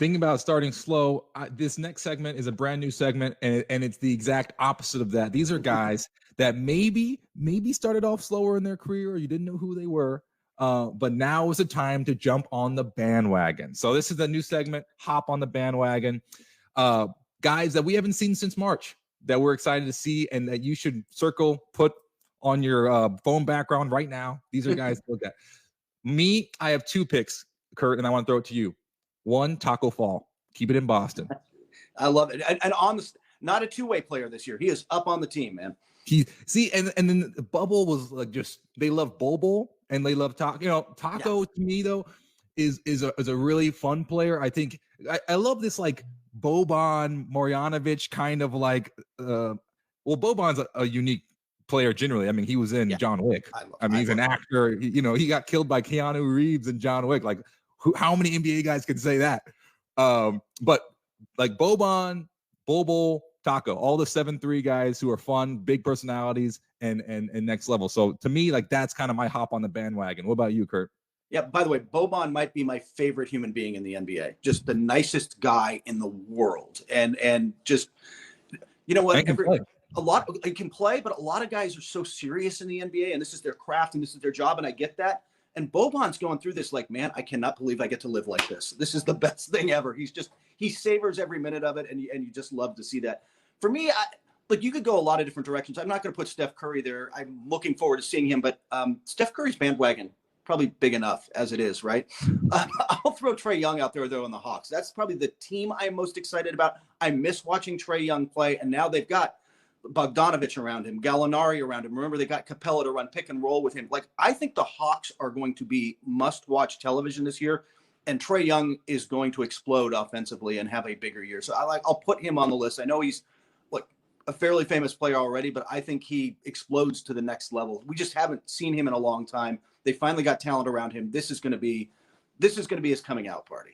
thinking about starting slow. This next segment is a brand new segment, and it's the exact opposite of that. These are guys that maybe started off slower in their career, or you didn't know who they were, but now is the time to jump on the bandwagon. So this is a new segment, Hop on the Bandwagon. Guys that we haven't seen since March that we're excited to see, and that you should put on your phone background right now. These are guys to look at. Me, I have 2 picks, Kurt, and I want to throw it to you. 1, Tacko Fall. Keep it in Boston. I love it. And not a two-way player this year. He is up on the team, man. And then the bubble was like they love Bobo and they love Tacko. Tacko to me though is a really fun player. I think I love this like Boban Marjanovic kind of like Boban's a unique player generally. I mean, he was in John Wick. He's an actor. He got killed by Keanu Reeves in John Wick. Like, how many NBA guys could say that? But like Boban, Bobo, Tacko, all the 7'3" guys who are fun, big personalities, and next level. So to me, like that's kind of my hop on the bandwagon. What about you, Kurt? Yeah, by the way, Boban might be my favorite human being in the NBA. Just the nicest guy in the world. And just, you know what? He can play, but a lot of guys are so serious in the NBA, and this is their craft and this is their job, and I get that. And Boban's going through this like, man, I cannot believe I get to live like this. This is the best thing ever. He savors every minute of it, and you just love to see that. For me, you could go a lot of different directions. I'm not going to put Steph Curry there. I'm looking forward to seeing him, but Steph Curry's bandwagon, probably big enough as it is, right? I'll throw Trae Young out there, though, in the Hawks. That's probably the team I'm most excited about. I miss watching Trae Young play, and now they've got Bogdanovich around him, Gallinari around him. Remember, they got Capella to run pick and roll with him. Like, I think the Hawks are going to be must-watch television this year, and Trae Young is going to explode offensively and have a bigger year. So I'll put him on the list. I know he's like a fairly famous player already, but I think he explodes to the next level. We just haven't seen him in a long time. They finally got talent around him. This is going to be his coming out party.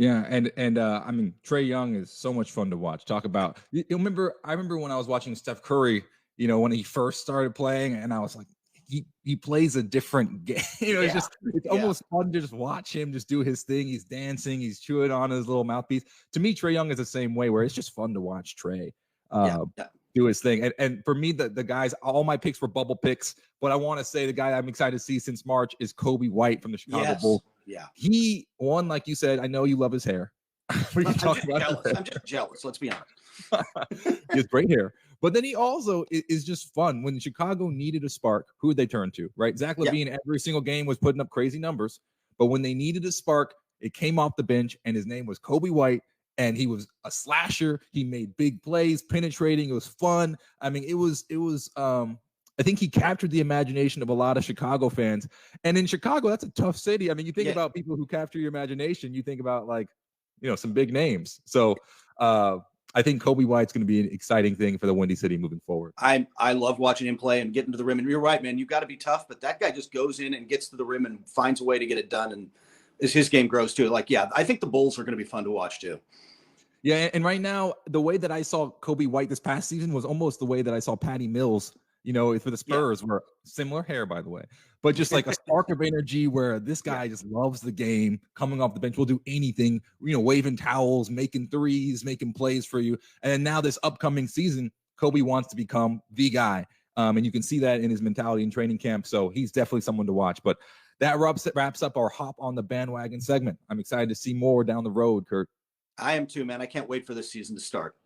Yeah, and I mean, Trae Young is so much fun to watch. Talk about, I remember when I was watching Steph Curry, when he first started playing, and I was like, he plays a different game. It's almost fun to just watch him just do his thing. He's dancing, he's chewing on his little mouthpiece. To me, Trae Young is the same way, where it's just fun to watch Trae do his thing. And for me, the guys, all my picks were bubble picks, but I want to say the guy I'm excited to see since March is Coby White from the Chicago Bulls. Yeah. He won, like you said. I know you love his hair. I'm just jealous. Let's be honest. He has great hair. But then he also is just fun. When Chicago needed a spark, who would they turn to, right? Zach LaVine, every single game was putting up crazy numbers. But when they needed a spark, it came off the bench, and his name was Coby White. And he was a slasher. He made big plays, penetrating. It was fun. I mean, it was I think he captured the imagination of a lot of Chicago fans. And in Chicago, that's a tough city. I mean, you think about people who capture your imagination, you think about some big names. So I think Coby White's going to be an exciting thing for the Windy City moving forward. I love watching him play and getting to the rim. And you're right, man. You've got to be tough, but that guy just goes in and gets to the rim and finds a way to get it done. And as his game grows too, I think the Bulls are going to be fun to watch too. Yeah, and right now, the way that I saw Coby White this past season was almost the way that I saw Patty Mills, for the Spurs, were similar hair, by the way, but just like a spark of energy where this guy just loves the game, coming off the bench, will do anything, waving towels, making threes, making plays for you. And then now this upcoming season, Coby wants to become the guy. And you can see that in his mentality in training camp. So he's definitely someone to watch. But that wraps up our hop on the bandwagon segment. I'm excited to see more down the road, Kurt. I am too, man. I can't wait for this season to start.